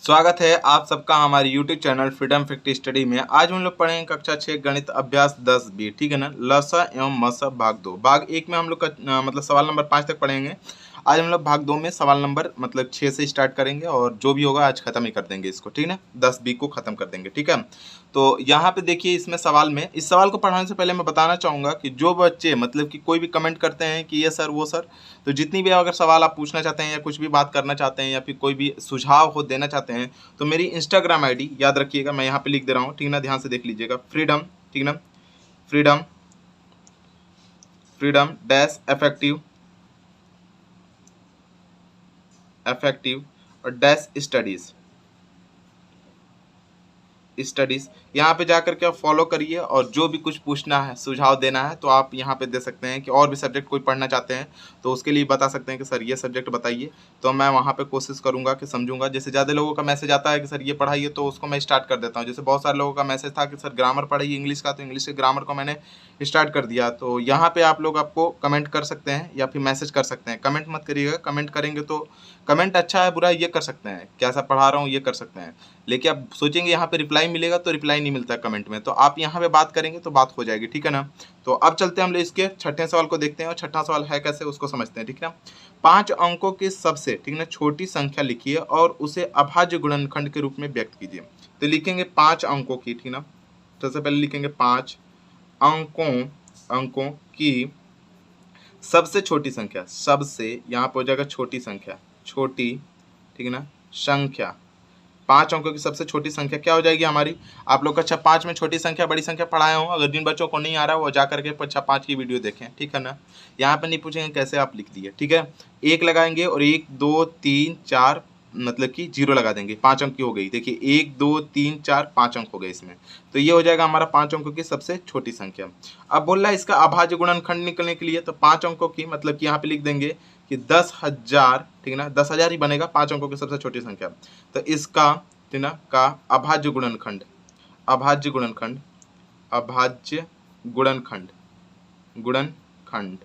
स्वागत है आप सबका हमारे YouTube channel freedom factory study में। आज हम लोग पढ़ेंगे कक्षा 6 गणित अभ्यास 10B, ठीक है ना। लसा एवं मसा भाग 2। भाग 1 में हम लोग का मतलब सवाल नंबर 5 तक पढ़ेंगे। आज हम लोग भाग 2 में सवाल नंबर मतलब 6 से स्टार्ट करेंगे और जो भी होगा आज खत्म ही कर देंगे इसको, ठीक है ना। 10B को खत्म कर देंगे, ठीक है। तो यहाँ पे देखिए इसमें सवाल में, इस सवाल को पढ़ाने से पहले मैं बताना चाहूँगा कि जो बच्चे मतलब कि कोई भी कमेंट करते हैं कि ये सर वो सर, तो जितनी भी अगर सवाल आप पूछना चाहते हैं या कुछ भी बात करना चाहते हैं या फिर कोई भी सुझाव हो देना चाहते हैं तो मेरी इंस्टाग्राम आईडी याद रखिएगा, मैं यहाँ पे लिख दे रहा हूँ, ठीक ना। ध्यान से देख लीजिएगा, फ्रीडम, ठीक ना, फ्रीडम फ्रीडम डैश एफेक्टिव और डैश स्टडीज यहाँ पे जाकर के आप फॉलो करिए और जो भी कुछ पूछना है सुझाव देना है तो आप यहाँ पे दे सकते हैं कि और भी सब्जेक्ट कोई पढ़ना चाहते हैं तो उसके लिए बता सकते हैं कि सर ये सब्जेक्ट बताइए, तो मैं वहाँ पे कोशिश करूँगा कि समझूंगा। जैसे ज़्यादा लोगों का मैसेज आता है कि सर ये पढ़ाइए तो उसको मैं स्टार्ट कर देता हूँ। जैसे बहुत सारे लोगों का मैसेज था कि सर ग्रामर पढ़ाइए इंग्लिश का, तो इंग्लिश के ग्रामर को मैंने स्टार्ट कर दिया। तो यहाँ पे आप लोग आपको कमेंट कर सकते हैं या फिर मैसेज कर सकते हैं। कमेंट मत करिएगा, कमेंट करेंगे तो कमेंट अच्छा है बुरा ये कर सकते हैं, कैसा पढ़ा रहा हूँ ये कर सकते हैं, लेकिन आप सोचेंगे यहाँ पे रिप्लाई मिलेगा तो रिप्लाई नहीं मिलता कमेंट में, तो आप यहाँ पे बात करेंगे तो बात हो जाएगी, ठीक है ना। तो अब चलते हैं हम लोग इसके छठे सवाल को देखते हैं और छठा सवाल है कैसे उसको समझते हैं, ठीक है ना। 5 अंकों की सबसे, ठीक ना, छोटी संख्या लिखिए और उसे अभाज्य गुणनखंड के रूप में व्यक्त कीजिए। तो लिखेंगे 5 अंकों की, ठीक ना। सबसे पहले लिखेंगे 5 अंकों की सबसे छोटी संख्या, सबसे यहाँ पर हो जाएगा छोटी संख्या, छोटी, ठीक है ना, संख्या। 5 अंकों की सबसे छोटी संख्या क्या हो जाएगी हमारी। आप लोग कक्षा 5 में छोटी संख्या बड़ी संख्या पढ़ाए हो, अगर जिन बच्चों को नहीं आ रहा वो जा करके कक्षा 5 की वीडियो देखें, ठीक है ना। यहाँ पे नहीं पूछेंगे कैसे आप लिख दिए, ठीक है। 1 लगाएंगे और 1 2 3 4 मतलब कि 0 लगा देंगे, 5 अंक की हो गई। देखिए 1 2 3 4 5 अंक हो गए इसमें, तो ये हो जाएगा हमारा 5 अंकों की सबसे छोटी संख्या। अब बोल रहा है इसका अभाज्य गुणनखंड निकलने के लिए, तो 5 अंकों की मतलब कि यहाँ पे लिख देंगे कि 10,000, ठीक है ना, 10,000 ही बनेगा 5 अंकों की सबसे छोटी संख्या। तो इसका, ठीक ना, का अभाज्य गुणनखंड, अभाज्य गुणनखंड, अभाज्य गुणनखंड, गुणनखंड,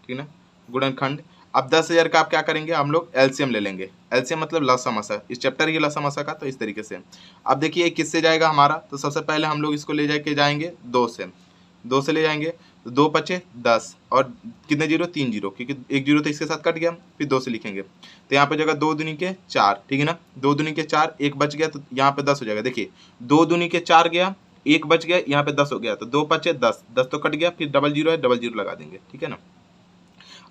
ठीक ना, गुणनखंड। अब 10,000 का आप क्या करेंगे, हम लोग एलसीएम ले लेंगे। एलसीएम मतलब लसामसा, इस चैप्टर की लसामसा का, तो इस तरीके से। अब देखिए किससे जाएगा हमारा, तो सबसे पहले हम लोग इसको ले जाके जाएंगे 2 से, 2 से ले जाएंगे तो 2 5 10 और कितने जीरो, 3 जीरो, क्योंकि 1 जीरो तो इसके साथ कट गया, फिर 2 से लिखेंगे तो यहाँ पे जगह 2 दूनी के 4, ठीक है ना, 2 दूनी के 4, 1 बच गया तो यहाँ पे 10 हो जाएगा। देखिए 2 दूनी के 4 गया, 1 बच गया, यहाँ पे 10 हो गया, तो 2 5 10, 10 तो कट गया, फिर डबल जीरो है, डबल जीरो लगा देंगे, ठीक है ना।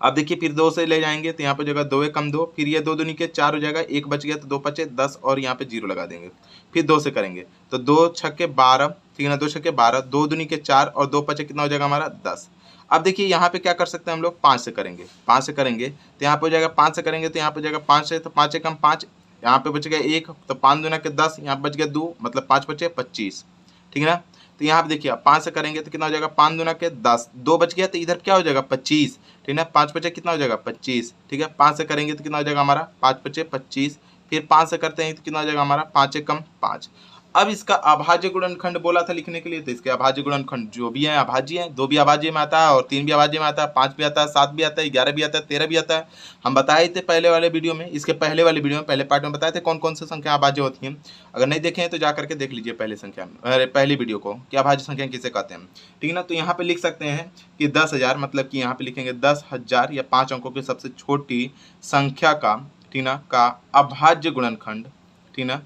अब देखिए फिर 2 से ले जाएंगे तो यहाँ पे जगह 2 1 2, फिर ये 2 दूनी के 4 हो जाएगा, 1 बच गया तो 2 5 10 और यहाँ पे 0 लगा देंगे, फिर 2 से करेंगे तो 2 छक्के 12, ठीक है ना, 2 छक्के 12, 2 दूनी के 4 और 2 5 कितना हो जाएगा हमारा 10। अब देखिए यहाँ पे क्या कर सकते हैं हम लोग, 5 से करेंगे, 5 से करेंगे तो यहाँ पे हो जाएगा 5 से करेंगे तो यहाँ पे हो जाएगा 5 से, तो 5 एकम 5, यहाँ पे बच गया 1, तो 5 दूना के 10, यहाँ बच गया 2, मतलब 5 5 25, ठीक है ना। तो यहाँ पे देखिए 5 से करेंगे तो कितना हो जाएगा, 5 दूना के 10, 2 बच गया तो इधर क्या हो जाएगा 25, ठीक है। 5 5 कितना हो जाएगा 25, ठीक है। 5 से करेंगे तो कितना हो जाएगा हमारा 5 5 25, फिर 5 से करते हैं तो कितना हो जाएगा हमारा 5 एकम 5। अब इसका अभाज्य गुणनखंड बोला था लिखने के लिए, तो इसके अभाज्य गुणनखंड जो भी है अभाज्य है, 2 भी अभाज्य में आता है और 3 भी अभाज्य में आता है, 5 भी आता है, 7 भी आता है, 11 भी आता है, 13 भी आता है। हम बताए थे पहले वाले वीडियो में, इसके पहले वाले वीडियो में, पहले पार्ट में बताए थे कौन कौन सी संख्या अभाज्य होती हैं। अगर नहीं देखे हैं तो जा करके देख लीजिए पहले संख्या में, पहली वीडियो को, कि अभाज्य संख्या किसे कहते हैं, ठीक है ना। तो यहाँ पे लिख सकते हैं कि 10,000 मतलब कि यहाँ पे लिखेंगे 10,000 या 5 अंकों की सबसे छोटी संख्या का, ठीक ना, का अभाज्य गुणनखंड, ठीक ना,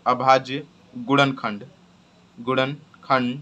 अभाज्य गुणनखंड, गुणनखंड,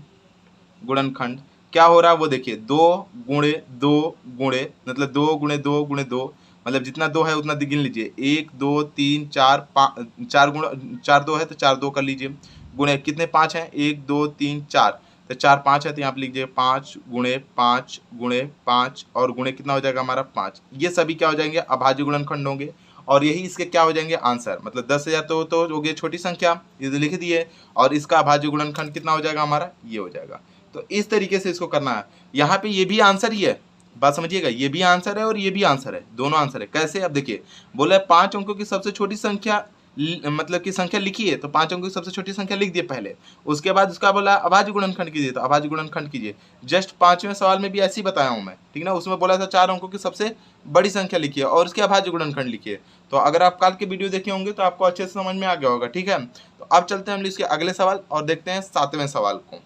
गुणनखंड क्या हो रहा है वो देखिए, 2 गुणे 2 गुणे मतलब 2 गुणे 2 गुणे 2, मतलब जितना 2 है उतना गिन लीजिए, 1 2 3 4 5, 4 गुणा 4 2 है तो 4 2 कर लीजिए, गुणे कितने 5 हैं, 1 2 3 4, तो 4 5 है तो यहाँ पे लीजिए 5 गुणे 5 गुणे 5 और गुणे कितना हो जाएगा हमारा 5। ये सभी क्या हो जाएंगे, अभाज्य गुणनखंड होंगे और यही इसके क्या हो जाएंगे आंसर। मतलब 10,000 तो हो गई छोटी संख्या, ये तो लिख दिए, और इसका अभाज्य गुणनखंड कितना हो जाएगा हमारा, ये हो जाएगा। तो इस तरीके से इसको करना है। यहाँ पे ये भी आंसर ही है, बात समझिएगा, ये भी आंसर है और ये भी आंसर है, दोनों आंसर है। कैसे, अब देखिए बोला है 5 अंकों की सबसे छोटी संख्या मतलब कि संख्या लिखी है तो 5 अंकों की सबसे छोटी संख्या लिख दिए पहले, उसके बाद उसका बोला अभाज्य गुणनखंड कीजिए तो अभाज्य गुणनखंड कीजिए। जस्ट 5वें सवाल में भी ऐसे ही बताया हूँ मैं, ठीक ना। उसमें बोला था 4 अंकों की सबसे बड़ी संख्या लिखिए और उसके अभाज्य गुणनखंड लिखिए। तो अगर आप कल के वीडियो देखे होंगे तो आपको अच्छे से समझ में आ गया होगा, ठीक है। तो अब चलते हैं हम इसके अगले सवाल और देखते हैं 7वें सवाल को।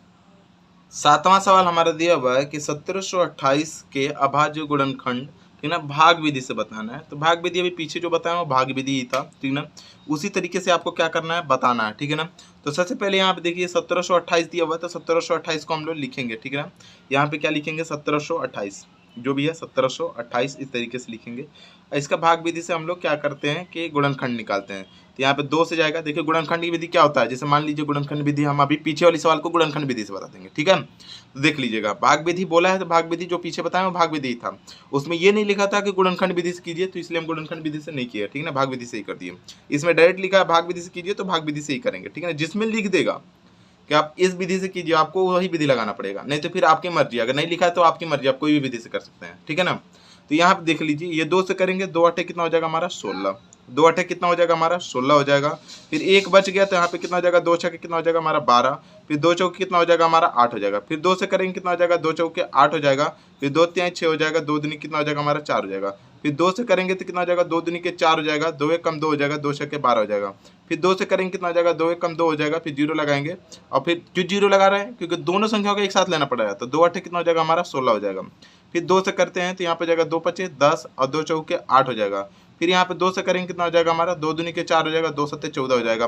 7वां सवाल हमारा दिया हुआ है कि 1728 के अभाज्य गुणनखंड, ठीक ना, भाग विधि से बताना है। तो भाग विधि अभी पीछे जो बताया वो भाग विधि ही था, ठीक ना। उसी तरीके से आपको क्या करना है, बताना है, ठीक है ना। तो सबसे पहले यहाँ पे देखिए 1728 दिया हुआ है तो 1728 को हम लोग लिखेंगे, ठीक है ना। यहाँ पे क्या लिखेंगे, 1728 जो भी है 1728 इस तरीके से लिखेंगे। इसका भाग विधि से हम लोग क्या करते हैं कि गुणनखंड निकालते हैं। तो यहाँ पे 2 से जाएगा। देखिए गुणनखंड की विधि क्या होता है, जैसे मान लीजिए गुणनखंड विधि हम अभी पीछे वाले सवाल को गुणनखंड विधि से बता देंगे, ठीक है। तो देख लीजिएगा भाग विधि बोला है तो भाग विधि जो पीछे बताया वो भाग विधि ही था। उसमें ये नहीं लिखा था कि गुणनखंड विधि से कीजिए, तो इसलिए हम गुणनखंड विधि से नहीं किया, ठीक है ना, भाग विधि से ही कर दिए। इसमें डायरेक्ट लिखा है भाग विधि से कीजिए तो भाग विधि से ही करेंगे, ठीक है ना। जिसमें लिख देगा कि आप इस विधि से कीजिए आपको वही विधि लगाना पड़ेगा, नहीं तो फिर आपकी मर्जी। अगर नहीं लिखा है तो आपकी मर्जी, आप कोई भी विधि से कर सकते हैं, ठीक है ना। तो यहाँ पे देख लीजिए ये 2 से करेंगे, 2 8 कितना हो जाएगा हमारा 16, 2 8 कितना हो जाएगा हमारा 16 हो जाएगा। फिर एक बच गया तो यहाँ पे कितना हो जाएगा, 2 6 कितना हो जाएगा हमारा 12, फिर 2 चौके कितना हो जाएगा हमारा 8 हो जाएगा। फिर 2 से करेंगे कितना हो जाएगा, 2 चौके 8 हो जाएगा। फिर 2 3 6 हो जाएगा, 2 दूनी कितना हो जाएगा हमारा 4 हो जाएगा। फिर 2 से करेंगे तो कितना हो जाएगा, 2 दूनी के 4 हो जाएगा, 2 1 कम 2 हो जाएगा, 2 6 के 12 हो जाएगा। फिर 2 से करेंगे कितना हो जाएगा, 2 1 कम 2 हो जाएगा, फिर 0 लगाएंगे। और फिर जो 0 लगा रहे हैं क्योंकि दोनों संख्याओं को एक साथ लेना पड़ेगा, तो 2 8 कितना हो जाएगा हमारा 16 हो जाएगा। फिर 2 से करते हैं तो यहाँ पे जाएगा 2 5 10 और 2 चौके 8 हो जाएगा। फिर यहाँ पे 2 से करेंगे कितना हो जाएगा हमारा, 2 दूनी के 4 हो जाएगा, 2 7 14 हो जाएगा।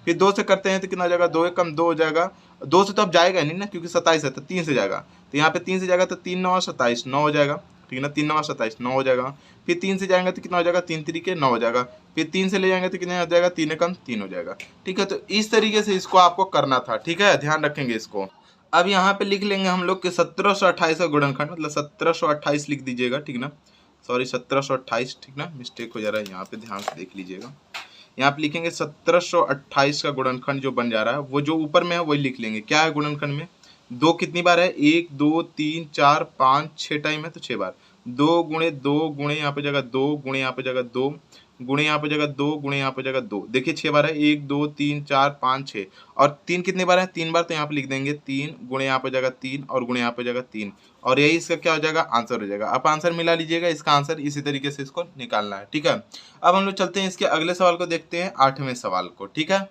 फिर 2 से करते हैं तो कितना हो जाएगा, 2 1 कम 2 हो जाएगा। 2 से तो अब जाएगा नहीं ना क्योंकि 27 है, तो 3 से जाएगा। तो यहाँ पे 3 से जाएगा तो 3 9 27 9 हो जाएगा, ठीक है ना। 3 9 27 9 हो जाएगा। फिर 3 से जाएंगे तो कितना हो जाएगा, 3 3 के 9 हो जाएगा। फिर 3 से ले जाएंगे तो कितना हो जाएगा, 3 कम 3 हो जाएगा, ठीक है। तो इस तरीके से इसको आपको करना था, ठीक है, ध्यान रखेंगे इसको। अब यहाँ पे लिख लेंगे हम लोग कि 1728 का गुणनखंड, मतलब 1728 लिख दीजिएगा, ठीक ना। सॉरी 1728, ठीक ना, मिस्टेक हो जा रहा है यहाँ पे, ध्यान से देख लीजिएगा। यहाँ पे लिखेंगे 1728 का गुणनखंड जो बन जा रहा है वो जो ऊपर में है वही लिख लेंगे। क्या है गुणनखंड में, 2 कितनी बार है, 1 2 3 4 5 6 टाइम है तो 6 बार। 2 गुणे 2 गुणे यहाँ पे जगह 2 गुणे यहाँ पे जगह 2 गुणे यहाँ पे जगह 2 गुणे यहाँ पे जगह 2। देखिए 6 बार है, 1 2 3 4 5 6। और 3 कितनी बार है, 3 बार, तो यहाँ पे लिख देंगे 3 गुणे यहाँ पे जगह 3 और गुणे यहाँ पे जगह 3। और यही इसका क्या हो जाएगा, आंसर हो जाएगा। आप आंसर मिला लीजिएगा, इसका आंसर इसी तरीके से इसको निकालना है, ठीक है। अब हम लोग चलते हैं इसके अगले सवाल को देखते हैं, 8वें सवाल को, ठीक है।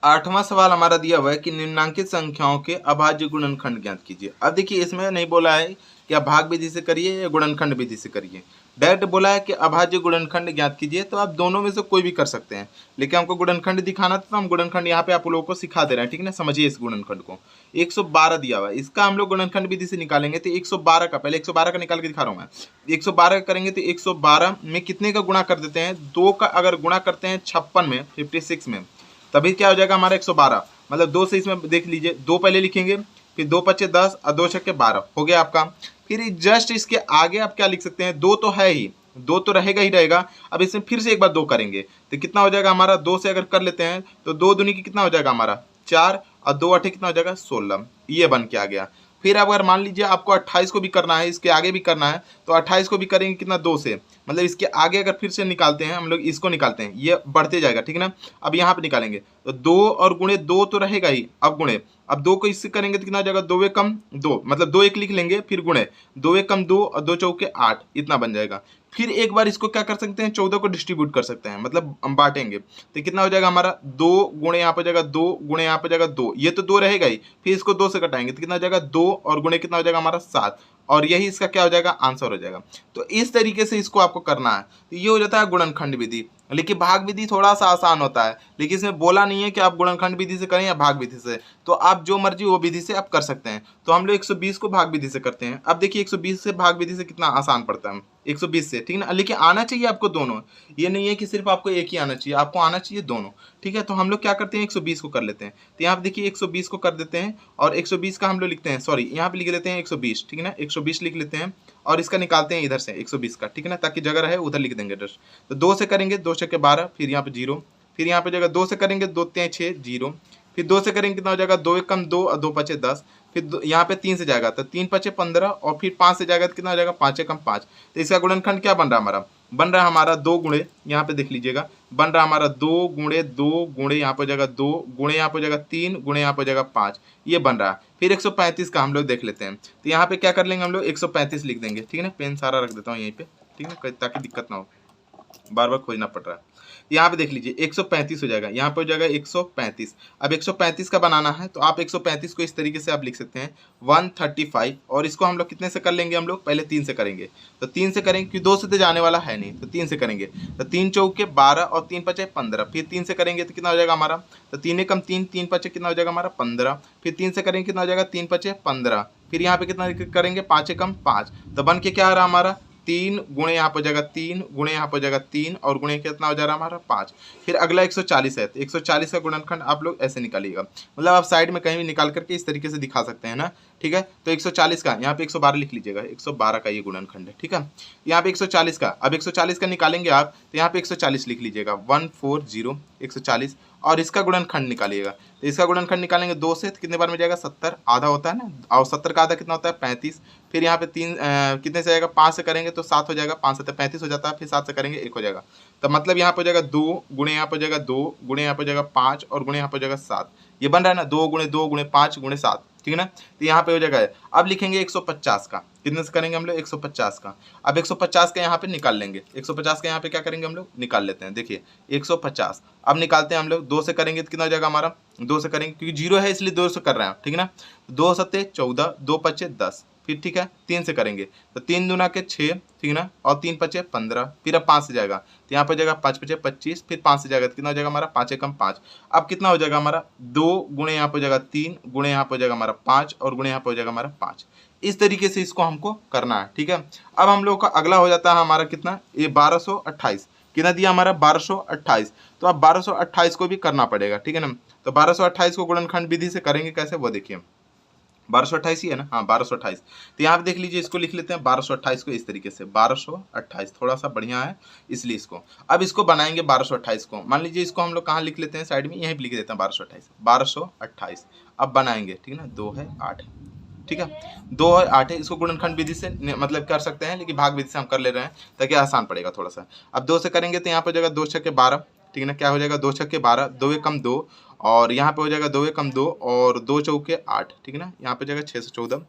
8वां सवाल हमारा दिया हुआ है कि निम्नांकित संख्याओं के अभाज्य गुणनखंड ज्ञात कीजिए। अब देखिए इसमें नहीं बोला है कि आप भाग विधि से करिए या गुणनखंड विधि से करिए, डायरेक्ट बोला है कि अभाज्य गुणनखंड ज्ञात कीजिए। तो आप दोनों में से कोई भी कर सकते हैं, लेकिन हमको गुणनखंड दिखाना था तो हम गुणनखंड यहाँ पे आप लोगों को सिखा दे रहे हैं, ठीक है ना। समझिए इस गुणनखंड को, 112 दिया हुआ है, इसका हम लोग गुणनखंड विधि से निकालेंगे। तो 112 का, पहले 112 का निकाल के दिखा रहा हूँ मैं। 112 का करेंगे तो 112 में कितने का गुणा कर देते हैं, 2 का अगर गुणा करते हैं 56 में, 56 में, तभी क्या हो जाएगा हमारा 112। मतलब 2 से इसमें देख लीजिए, 2 पहले लिखेंगे, फिर 2 5 10 और 2 6 12 हो गया आपका। फिर जस्ट इसके आगे आप क्या लिख सकते हैं, 2 तो है ही, 2 तो रहेगा ही रहेगा। अब इसमें फिर से एक बार 2 करेंगे तो कितना हो जाएगा हमारा, 2 से अगर कर लेते हैं तो 2 दूनी की कितना हो जाएगा हमारा 4 और 2 8 कितना हो जाएगा 16, ये बन के आ गया। फिर अगर मान लीजिए आपको 28 को भी करना है, इसके आगे भी करना है, तो 28 को भी करेंगे कितना, 2 से, मतलब इसके आगे अगर फिर से निकालते हैं हम लोग, इसको निकालते हैं, ये बढ़ते जाएगा, ठीक है ना। अब यहाँ पे निकालेंगे तो 2 और गुणे 2 तो रहेगा ही, अब गुणे, अब 2 को इससे करेंगे तो कितना हो जाएगा, 2 1 कम 2, मतलब 2 1 लिख लेंगे, फिर गुणे 2 1 कम 2 और 2 चौके 8, इतना बन जाएगा। फिर एक बार इसको क्या कर सकते हैं, 14 को डिस्ट्रीब्यूट कर सकते हैं, मतलब हम बांटेंगे तो कितना हो जाएगा हमारा, 2 गुणे यहाँ पे जाएगा 2 गुणे यहाँ पे जाएगा 2, ये तो 2 रहेगा ही, फिर इसको 2 से घटाएंगे तो कितना हो जाएगा 2 और गुणे कितना हो जाएगा हमारा 7, और यही इसका क्या हो जाएगा, आंसर हो जाएगा। तो इस तरीके से इसको आपको करना है। तो ये हो जाता है गुणनखंड विधि। लेकिन भाग विधि थोड़ा सा आसान होता है, लेकिन इसमें बोला नहीं है कि आप गुणनखंड विधि से करें या भाग विधि से, तो आप जो मर्जी वो विधि से आप कर सकते हैं। तो हम लोग 120 को भाग विधि से करते हैं। अब देखिए 120 से भाग विधि से कितना आसान पड़ता है, 120 से, ठीक है ना। लेकिन आना चाहिए आपको दोनों, ये नहीं है कि सिर्फ आपको एक ही आना चाहिए, आपको आना चाहिए दोनों, ठीक है। तो हम लोग क्या करते हैं, 120 को कर लेते हैं। तो यहाँ पे देखिए 120 को कर देते हैं और 120 का हम लोग लिखते हैं, सॉरी यहाँ पे लिख लेते हैं 120, ठीक है ना, 120 लिख लेते हैं और इसका निकालते हैं इधर से 120 का, ठीक है ना, ताकि जगह रहे उधर लिख देंगे जस्ट। तो 2 से करेंगे, 2 6 12, फिर यहाँ पे 0, फिर यहाँ पे जगह 2 से करेंगे, 2 3 6 0, फिर 2 से करेंगे कितना हो जाएगा, 2 1 कम 2 और 2 5 10, फिर यहाँ पे 3 से जाएगा तो 3 5 15 और फिर 5 से जाएगा तो कितना हो जाएगा, 5 1 कम 5। तो इसका गुणनखंड क्या बन रहा है हमारा, बन रहा है हमारा 2 गुणे, यहाँ पे देख लीजिएगा, बन रहा है हमारा 2 गुणे 2 गुणे यहाँ पे हो जाएगा 2 गुणे यहाँ पे हो जाएगा 3 गुणे यहाँ पे हो जाएगा 5, ये बन रहा है। फिर 135 का हम लोग देख लेते हैं, तो यहाँ पे क्या कर लेंगे हम लोग 135 लिख देंगे, ठीक है ना। पेन सारा रख देता हूँ यहीं पे, ठीक है, ताकि दिक्कत ना हो, बार बार खोजना पड़ रहा है। यहाँ पे देख लीजिए 135 हो जाएगा, यहाँ पे हो जाएगा 135। अब 135 का बनाना है तो आप 135 को इस तरीके से आप लिख सकते हैं 135, और इसको हम लोग कितने से कर लेंगे, हम लोग पहले 3 से करेंगे, तो 3 से करेंगे क्योंकि 2 से तो जाने वाला है नहीं, तो 3 से करेंगे, तो 3 चौके 12 और 3 पचे 15, फिर 3 से करेंगे तो कितना हो जाएगा हमारा, तो 3 कम 3, 3 पचे कितना हो जाएगा हमारा 15, फिर 3 से करेंगे कितना हो जाएगा 3 पचे 15, फिर यहाँ पे कितना करेंगे 5 कम 5, तो बन के क्या आ रहा हमारा 3 गुणे यहाँ पर हो जाएगा 3 गुणे यहाँ पर हो जाएगा 3 और गुणे कितना हो जा रहा है हमारा 5। फिर अगला 140 है, तो 140 का गुणनखंड आप लोग ऐसे निकालिएगा, मतलब आप साइड में कहीं भी निकाल करके इस तरीके से दिखा सकते हैं ना, ठीक है। तो 140 का यहाँ पे 112 लिख लीजिएगा, 112 का ये गुणनखंड है, ठीक है। यहाँ पे 140 का, अब 140 का निकालेंगे आप, तो यहाँ पे 140 लिख लीजिएगा 140 140, और इसका गुणनखंड निकालिएगा, तो इसका गुणनखंड निकालेंगे 2 से, तो कितने बार में जाएगा 70, आधा होता है ना, और 70 का आधा कितना होता है 35। फिर यहाँ पे 3 कितने से आएगा 5 से करेंगे तो 7 हो जाएगा, 5 से 35 हो जाता है, फिर 7 से करेंगे 1 हो जाएगा, तो मतलब यहाँ पे हो जाएगा 2 गुणे यहाँ पे हो जाएगा 2 गुणे यहाँ पे हो जाएगा 5 और गुणे यहाँ पे हो जाएगा 7, ये बन रहा है ना 2 गुणे 5 गुणे 7, ठीक है ना। तो यहाँ पे हो जाएगा, अब लिखेंगे 150 का, कितने से करेंगे हम लोग 150 का, अब 150 का यहाँ पे निकाल लेंगे, 150 का यहाँ पे क्या करेंगे हम लोग निकाल लेते हैं, देखिए 150 अब निकालते हैं हम लोग, 2 से करेंगे तो कितना हो जाएगा हमारा, 2 से करेंगे क्योंकि 0 है इसलिए 2 से कर रहे हैं, ठीक है ना। 2 सत्ते 14, 2 पचे 10, फिर ठीक है 3 से करेंगे तो 3 दूना के 6, ठीक है ना, और 3 पचे 15, फिर अब 5 से जाएगा तो यहाँ पर जाएगा 5 पचे 25, फिर 5 से जाएगा तो कितना हो जाएगा हमारा 5 कम 5, अब कितना हो जाएगा हमारा 2 गुणे यहाँ पर जाएगा 3 गुणे यहाँ पर जाएगा हमारा 5 और गुणे यहाँ पर हो जाएगा हमारा 5। इस तरीके से इसको हमको करना है, ठीक है। अब हम लोग का अगला हो जाता है हमारा कितना, ये 1228, कितना दिया हमारा 1228, तो अब 1228 को भी करना पड़ेगा, ठीक है ना। तो 1228 को गुणनखंड विधि से करेंगे कैसे वो देखिए, 1228 ही है ना, हाँ 1228, तो यहाँ पे देख लीजिए, इसको लिख लेते हैं 1228 को इस तरीके से, 1228 थोड़ा सा बढ़िया है इसलिए इसको, अब इसको बनाएंगे 1228 को, मान लीजिए इसको हम लोग कहाँ लिख लेते हैं साइड में, यहीं पे लिख देते हैं 1228, अब बनाएंगे, ठीक है ना, 2 है 8, ठीक है, 2 और 8 है, इसको गुणनखंड विधि से मतलब कर सकते हैं, लेकिन भाग विधि से हम कर ले रहे हैं ताकि आसान पड़ेगा थोड़ा सा। अब 2 से करेंगे तो यहाँ पे हो जाएगा 2 छक्के 12, ठीक है ना, क्या हो जाएगा 2 छक्के 12, 2 कम 2, और यहाँ पे हो जाएगा 2 कम 2 और 2 चौके 8, ठीक है ना, यहाँ पे जाएगा 6 से 14,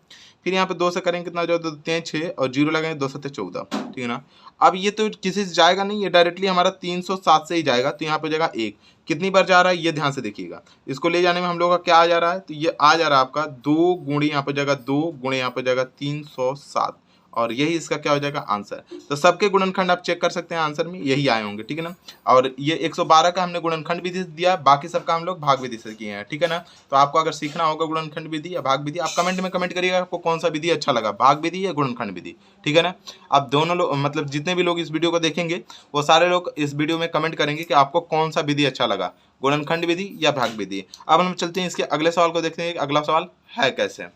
फिर यहाँ पे 2 से करेंगे कितना हो जाएगा 2 6 और 0 लगाएंगे 2 7 14, ठीक है ना। अब ये तो किसी से जाएगा नहीं, ये डायरेक्टली हमारा 307 से ही जाएगा, तो यहाँ पे जाएगा 1, कितनी बार जा रहा है ये ध्यान से देखिएगा, इसको ले जाने में हम लोग का क्या आ जा रहा है, तो ये आ जा रहा है आपका 2 गुणे यहाँ पे जाएगा 2 गुणे यहाँ पे जाएगा 307, और यही इसका क्या हो जाएगा आंसर। तो सबके गुणनखंड आप चेक कर सकते हैं, आंसर में यही आए होंगे, ठीक है ना। और ये 112 का हमने गुणनखंड विधि से दिया, बाकी सबका हम लोग भाग विधि से किए हैं, ठीक है ना। तो आपको अगर सीखना होगा गुणनखंड विधि या भाग विधि, आप कमेंट में कमेंट करिएगा आपको कौन सा विधि अच्छा लगा, भाग विधि या गुणनखंड विधि, ठीक है ना। आप दोनों लोग मतलब जितने भी लोग इस वीडियो को देखेंगे वो सारे लोग इस वीडियो में कमेंट करेंगे कि आपको कौन सा विधि अच्छा लगा, गुणनखंड विधि या भाग विधि। अब हम चलते हैं इसके अगले सवाल को देखते हैं, अगला सवाल है कैसे।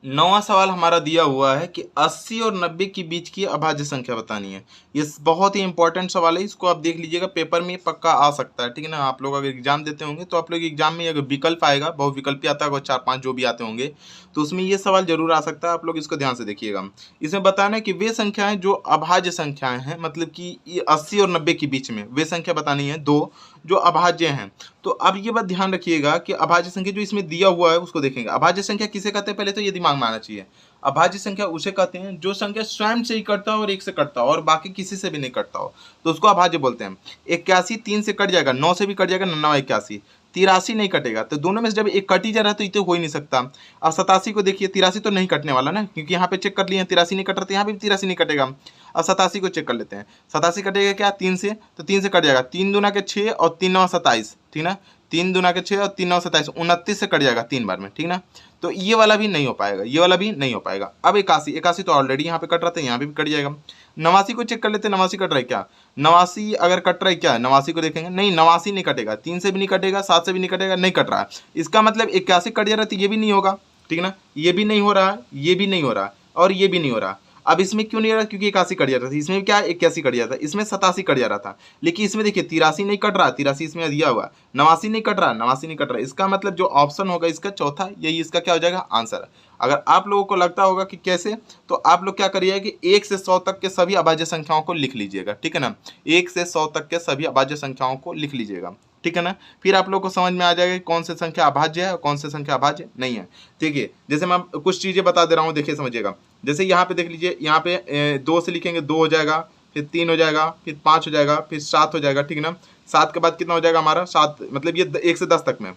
9वां सवाल हमारा दिया हुआ है कि 80 और 90 के बीच की अभाज्य संख्या बतानी है। ये बहुत ही इंपॉर्टेंट सवाल है, इसको आप देख लीजिएगा, पेपर में पक्का आ सकता है, ठीक है ना। आप लोग अगर एग्जाम देते होंगे तो आप लोग एग्जाम में अगर विकल्प आएगा, बहुविकल्पी आता है 4-5 जो भी आते होंगे, तो उसमें ये सवाल जरूर आ सकता है, आप लोग इसको ध्यान से देखिएगा। इसमें बताना है कि वे संख्याएं जो अभाज्य संख्याएं हैं, मतलब कि 80 और 90 के बीच में वे संख्या बतानी है 2 जो अभाज्य हैं। तो अब ये बात ध्यान रखिएगा कि अभाज्य संख्या जो इसमें दिया हुआ है उसको देखेंगे। अभाज्य संख्या किसे कहते हैं, पहले तो ये दिमाग में आना चाहिए। अभाज्य संख्या उसे कहते हैं जो संख्या स्वयं से ही कटता हो और 1 से कटता हो और बाकी किसी से भी नहीं कटता हो, तो उसको अभाज्य बोलते हैं। 81 3 से कट जाएगा, 9 से भी कट जाएगा, 9 81, 83 नहीं कटेगा, तो दोनों में से जब एक कट ही जा रहा है तो ये तो हो ही नहीं सकता। अब 87 को देखिए, 83 तो नहीं कटने वाला ना, क्योंकि यहाँ पे चेक कर लिए 83 नहीं कट रहा, तो यहाँ पे भी 83 नहीं कटेगा। अब 87 को चेक कर लेते हैं, 87 कटेगा क्या 3 से, तो 3 से कट जाएगा, 3 दूना के 6 और 3 9 27, ठीक ना, 3 दूना के 6 और 3 9 27, 29 से कट जाएगा 3 बार में, ठीक ना। तो ये वाला भी नहीं हो पाएगा, ये वाला भी नहीं हो पाएगा। अब 81 तो ऑलरेडी यहाँ पे कट रहा था, यहाँ पे भी कट जाएगा। 89 को चेक कर लेते हैं, 89 कट रहा है क्या, 89 अगर कट रहा है क्या, 89 को देखेंगे, नहीं 89 नहीं कटेगा, 3 से भी नहीं कटेगा, 7 से भी नहीं कटेगा, नहीं कट रहा है। इसका मतलब 81 कट जा रहा है तो ये भी नहीं होगा, ठीक ना, ये भी नहीं हो रहा, ये भी नहीं हो रहा और ये भी नहीं हो रहा। अब इसमें क्यों नहीं आ रहा, क्योंकि 81 कट जा रहा था, इसमें क्या 81 कट जा रहा था, इसमें 87 कट जा रहा था, लेकिन इसमें देखिए 83 नहीं कट रहा, 83 इसमें दिया हुआ, 89 नहीं कट रहा, 89 नहीं कट रहा। इसका मतलब जो ऑप्शन होगा इसका चौथा, यही इसका क्या हो जाएगा आंसर। अगर आप लोगों को लगता होगा कि कैसे, तो आप लोग क्या करिएगा कि 1 से 100 तक के सभी अभाज्य संख्याओं को लिख लीजिएगा, ठीक है ना, 1 से 100 तक के सभी अभाज्य संख्याओं को लिख लीजिएगा, ठीक है ना। फिर आप लोग को समझ में आ जाएगा कि कौन सी संख्या अभाज्य है और कौन सी संख्या अभाज्य नहीं है। ठीक है, जैसे मैं कुछ चीजें बता दे रहा हूँ, देखिए समझिएगा। जैसे यहाँ पे देख लीजिए, यहाँ पे 2 से लिखेंगे 2 हो जाएगा, फिर 3 हो जाएगा, फिर 5 हो जाएगा, फिर 7 हो जाएगा, ठीक है ना। 7 के बाद कितना हो जाएगा हमारा 7, मतलब ये 1 से 10 तक में,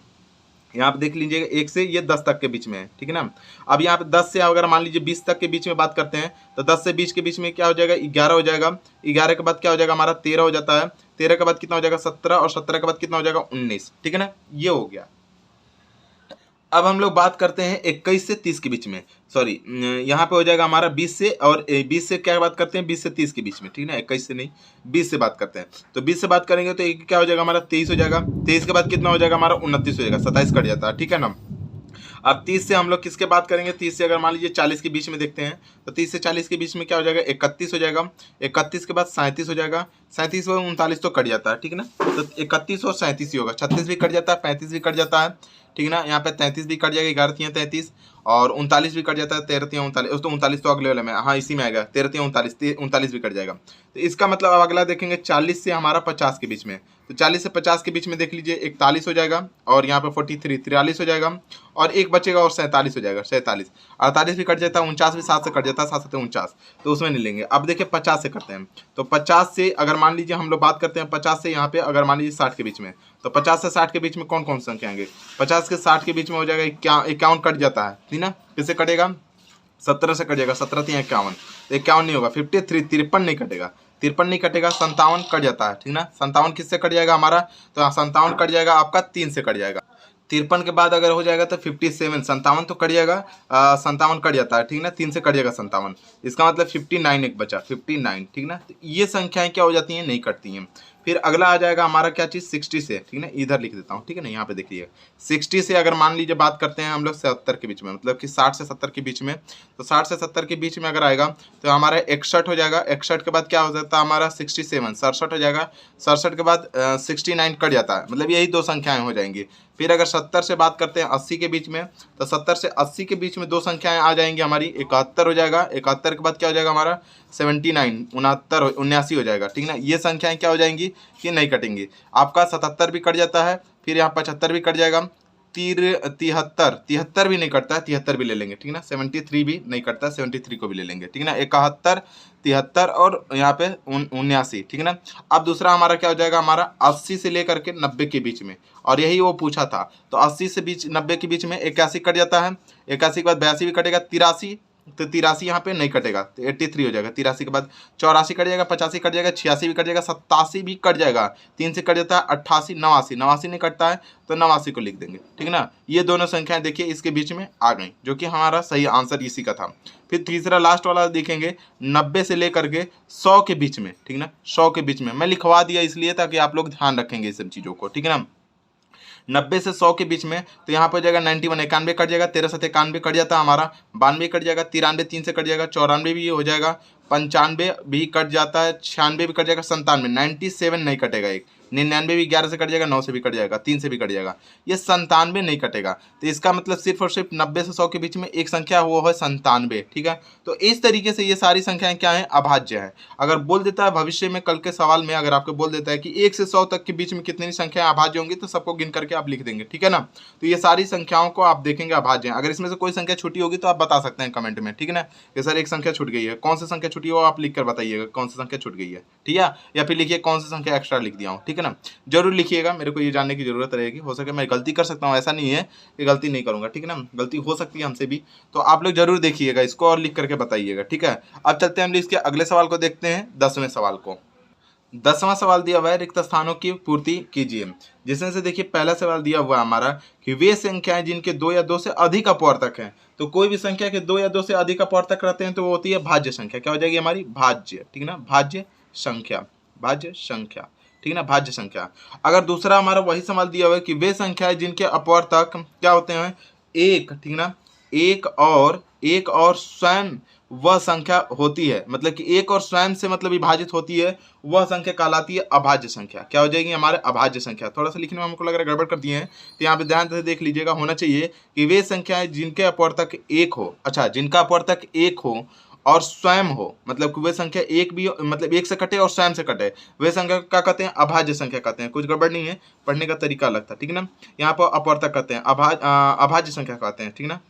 यहाँ पे देख लीजिएगा 1 से ये 10 तक के बीच में है, ठीक है ना। अब यहाँ पे 10 से अगर मान लीजिए 20 तक के बीच में बात करते हैं, तो 10 से 20 के बीच में क्या हो जाएगा 11 हो जाएगा, 11 के बाद क्या हो जाएगा हमारा 13 हो जाता है, 13 के बाद कितना हो जाएगा 17, और 17 के बाद कितना हो जाएगा 19, ठीक है ना, ये हो गया। अब हम लोग बात करते हैं 21 से 30 के बीच में, सॉरी यहाँ पे हो जाएगा हमारा 20 से, और 20 से क्या बात करते हैं 20 से 30 के बीच में, ठीक है ना, 21 से नहीं 20 से बात करते हैं। तो 20 से बात करेंगे तो एक क्या हो जाएगा हमारा 23 हो जाएगा, 23 के बाद कितना हो जाएगा हमारा 29 हो जाएगा, 27 कट जाता है, ठीक है ना। अब 30 से हम लोग किसके बात करेंगे, 30 से अगर मान लीजिए 40 के बीच में देखते हैं, तो 30 से 40 के बीच में क्या हो जाएगा 31 हो जाएगा, 31 के बाद 37 हो जाएगा, 37 और 39 तो कट जाता है, ठीक है ना। तो 31 और 37 ही होगा, 36 भी कट जाता है, 35 भी कट जाता है, ठीक है ना। यहाँ पे 33 भी कट जाएगा, 11 33, और 39 भी कट जाता है, 13 39, तो 39 तो अगले वाले में, हाँ इसी में आएगा, 13 39, 39 भी कट जाएगा। तो इसका मतलब अब अगला देखेंगे 40 से हमारा 50 के बीच में, तो 40 से 50 के बीच में देख लीजिए 41 हो जाएगा, और यहाँ पे 43 43 हो जाएगा, और एक बचेगा और 47 हो जाएगा, 47, 48 भी कट जाता है, 49 भी 7 से कट जाता है, 7 से 49, तो उसमें नहीं लेंगे। अब देखिए 50 से करते हैं, तो 50 से अगर मान लीजिए हम लोग बात करते हैं 50 से यहाँ पे अगर मान लीजिए 60 के बीच में, तो 50 से 60 के बीच में कौन कौन सी संख्या आएंगे, 50 के 60 के बीच में हो जाएगा 51 कट जाता है, ठीक ना, किससे कटेगा 17 से कट जाएगा, 17 3 51, तो 51 नहीं होगा, 53 53 नहीं कटेगा, 53 नहीं कटेगा, 57 कट जाता है, ठीक ना। 57 किससे कट जाएगा हमारा, तो 57 कट जाएगा आपका 3 से कट जाएगा। 53 के बाद अगर हो जाएगा तो 57, 57 तो कट जाएगा, 57 कट जाता है, ठीक ना, 3 से कट जाएगा 57, इसका मतलब 59 एक बचा, 59, ठीक ना। तो ये संख्याएं क्या हो जाती हैं, नहीं कटती हैं। फिर अगला आ जाएगा हमारा क्या चीज़ 60 से, ठीक है, इधर लिख देता हूँ, ठीक है ना, यहाँ पे देखिए 60 से अगर मान लीजिए बात करते हैं हम लोग 70 के बीच में, मतलब कि 60 से 70 के बीच में, तो 60 से 70 के बीच में अगर आएगा तो हमारा 61 हो जाएगा, 61 के बाद क्या हो जाता है हमारा 67, 67 हो जाएगा, 67 के बाद 69 कट जाता है, मतलब यही दो संख्याएं हो जाएंगी। फिर अगर 70 से बात करते हैं 80 के बीच में, तो 70 से 80 के बीच में दो संख्याएं आ जाएंगी हमारी, 71 हो जाएगा, 71 के बाद क्या हो जाएगा हमारा 79, 69 79 हो जाएगा, ठीक ना। ये संख्याएं क्या हो जाएंगी कि नहीं कटेंगी। आपका 77 भी कट जाता है, फिर यहाँ 75 भी कट जाएगा, 73 भी नहीं कटता है, 73 भी ले लेंगे, ठीक ना। 73 भी नहीं कटता है, 73 को भी ले लेंगे, ठीक ना। 71 73 और यहाँ पे 79, ठीक है ना। अब दूसरा हमारा क्या हो जाएगा हमारा 80 से लेकर के 90 के बीच में, और यही वो पूछा था, तो 80 से 90 के बीच में 81 कट जाता है, 81 के बाद 82 भी कटेगा, 83, तो 83 यहाँ पे नहीं कटेगा, तो 83 हो जाएगा। 83 के बाद 84 कट जाएगा, 85 कट जाएगा, 86 भी कट जाएगा, 87 भी कट जाएगा, 3 से कट जाता है, 88 89 नहीं कटता है, तो 89 को लिख देंगे, ठीक है ना। ये दोनों संख्याएं देखिए इसके बीच में आ गई, जो कि हमारा सही आंसर इसी का था। फिर तीसरा लास्ट वाला देखेंगे 90 से लेकर के 100 के बीच में, ठीक है ना, 100 के बीच में मैं लिखवा दिया इसलिए ताकि आप लोग ध्यान रखेंगे इस सब चीज़ों को, ठीक है ना। 90 से 100 के बीच में, तो यहाँ पर हो जाएगा 91, 91 कट जाएगा, 13 से 91 कट जाता है हमारा, 92 कट जाएगा, 93 3 से कट जाएगा, 94 भी हो जाएगा, 95 भी कट जाता है, 96 भी कट जाएगा, 97 97 नहीं कटेगा, एक 99 भी 11 से कट जाएगा, 9 से भी कट जाएगा, 3 से भी कट जाएगा, ये 97 नहीं कटेगा। तो इसका मतलब सिर्फ और सिर्फ 90 से 100 के बीच में एक संख्या वो है 97, ठीक है। तो इस तरीके से ये सारी संख्याएं क्या है, अभाज्य है। अगर बोल देता है भविष्य में कल के सवाल में अगर आपको बोल देता है कि 1 से 100 तक के बीच में कितनी संख्याएं अभाज्य होंगी, तो सबको गिन करके आप लिख देंगे, ठीक है ना। तो ये सारी संख्याओं को आप देखेंगे अभाज्य है। अगर इसमें से कोई संख्या छुटी होगी तो आप बता सकते हैं कमेंट में, ठीक है ना, कि सर एक संख्या छूट गई है, कौन सी संख्या छुटी हो आप लिख कर बताइएगा कौन सी संख्या छूट गई है, ठीक है, या फिर लिखिए कौन सी संख्या एक्स्ट्रा लिख दिया हूँ, ठीक है ना। जरूर लिखिएगा, मेरे को ये जानने की जरूरत रहेगी। हो सके मैं गलती कर सकता हूँ, ऐसा नहीं है कि गलती नहीं करूंगा, ठीक है ना, गलती हो सकती है हमसे भी, तो आप लोग जरूर देखिएगा इसको और लिख करके बताइएगा, ठीक है। अब चलते हैं हम इसके अगले सवाल को देखते हैं, 10वें सवाल को। 10वां सवाल दिया हुआ है रिक्त स्थानों की पूर्ति कीजिए, जिसमें से देखिए पहला सवाल दिया हुआ है हमारा कि वे संख्याएं जिनके 2 या 2 से अधिक अपवर्तक हैं। तो कोई भी संख्या के 2 या 2 से अधिक अपवर्तक रहते हैं तो वो होती है भाज्य संख्या। क्या हो जाएगी हमारी, भाज्य, ठीक है ना, भाज्य संख्या, भाज्य संख्या, ठीक है ना, भाज्य संख्या। अगर दूसरा हमारा वही सवाल दिया हुआ है कि वे संख्याएं जिनके अपवर्तक क्या होते हैं, 1, ठीक है ना, एक और स्वयं वह संख्या होती है, मतलब कि एक और स्वयं से मतलब विभाजित होती है, वह संख्या कहलाती है अभाज्य संख्या। क्या हो जाएगी हमारे? अभाज्य संख्या। थोड़ा सा लिखने में हमको लग रहा है गड़बड़ कर दिए हैं, तो यहाँ पे ध्यान से देख लीजिएगा। होना चाहिए कि वे संख्याएं जिनके अपवर्तक एक हो, अच्छा जिनका अपवर्तक एक हो और स्वयं हो, मतलब कि वे संख्या एक भी मतलब एक से कटे और स्वयं से कटे, वे संख्या क्या कहते हैं? अभाज्य संख्या कहते हैं। कुछ गड़बड़ नहीं है, पढ़ने का तरीका अलग था, ठीक है ना। यहाँ पर अपवर्तक कहते हैं अभाज्य संख्या कहते हैं, ठीक है ना।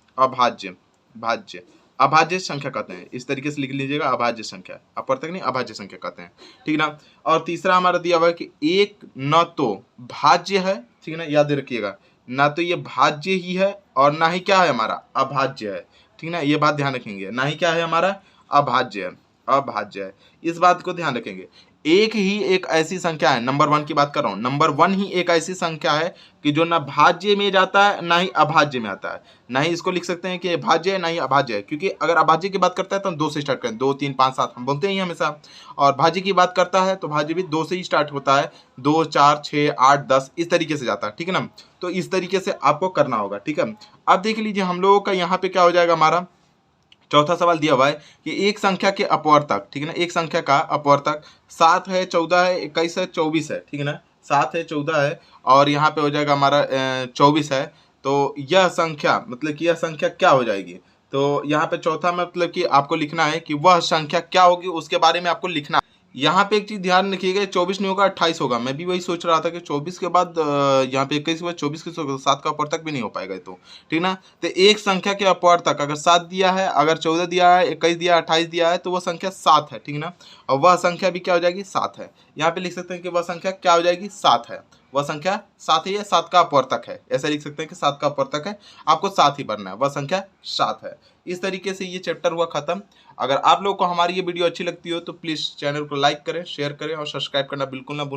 अभाज्य संख्या कहते हैं, इस तरीके से लिख लीजिएगा, अभाज्य संख्या, अपवर्तक नहीं अभाज्य संख्या कहते हैं, ठीक है ना। और तीसरा हमारा दिया हुआ है कि एक न तो भाज्य है, ठीक है ना, याद रखिएगा, ना तो ये भाज्य ही है और ना ही क्या है हमारा? अभाज्य है, ठीक है ना। ये बात ध्यान रखेंगे, ना ही क्या है हमारा? अभाज्य है, अभाज्य है, इस बात को ध्यान रखेंगे। एक ही एक ऐसी संख्या है, नंबर 1 की बात कर रहा हूं, नंबर 1 ही एक ऐसी संख्या है कि जो ना भाज्य में जाता है ना ही अभाज्य में आता है। ना ही इसको लिख सकते हैं कि भाज्य है ना ही अभाज्य है, क्योंकि अगर अभाज्य की बात करता है तो हम 2 से स्टार्ट करें, 2 3 5 7 हम बोलते हैं हमेशा, और भाज्य की बात करता है तो भाज्य भी 2 से ही स्टार्ट होता है, 2 4 6 8 10 इस तरीके से जाता है, ठीक है ना। तो इस तरीके से आपको करना होगा, ठीक है। अब देख लीजिए हम लोगों का यहाँ पे क्या हो जाएगा, हमारा चौथा सवाल दिया हुआ है कि एक संख्या के अपवर्तक, ठीक है ना, एक संख्या का अपवर्तक 7 है, 14 है, 21 है, 24 है, ठीक है ना। 7 है, 14 है और यहाँ पे हो जाएगा हमारा 24 है। तो यह संख्या मतलब कि यह संख्या क्या हो जाएगी? तो यहाँ पे चौथा मतलब कि आपको लिखना है कि वह संख्या क्या होगी, उसके बारे में आपको लिखना है। यहाँ पे एक चीज ध्यान रखिएगा, 24 नहीं होगा 28 होगा। मैं भी वही सोच रहा था कि 24 के बाद यहाँ पे 21 के बाद 24 के 7 का अपवर्तक भी नहीं हो पाएगा, तो ठीक ना। तो एक संख्या के अपवर्तक अगर 7 दिया है, अगर 14 दिया है, 21 दिया है, 28 दिया है, तो वह संख्या 7 है, ठीक ना। और वह संख्या भी क्या हो जाएगी? 7 है। यहाँ पे लिख सकते हैं कि वह संख्या क्या हो जाएगी? 7 है। वह संख्या 7 है या 7 का अपवर्तक है, ऐसा लिख सकते हैं कि 7 का अपवर्तक है, आपको 7 ही भरना है, वह संख्या 7 है। इस तरीके से ये चैप्टर हुआ खत्म। अगर आप लोग को हमारी ये वीडियो अच्छी लगती हो तो प्लीज़ चैनल को लाइक करें, शेयर करें और सब्सक्राइब करना बिल्कुल ना भूलें।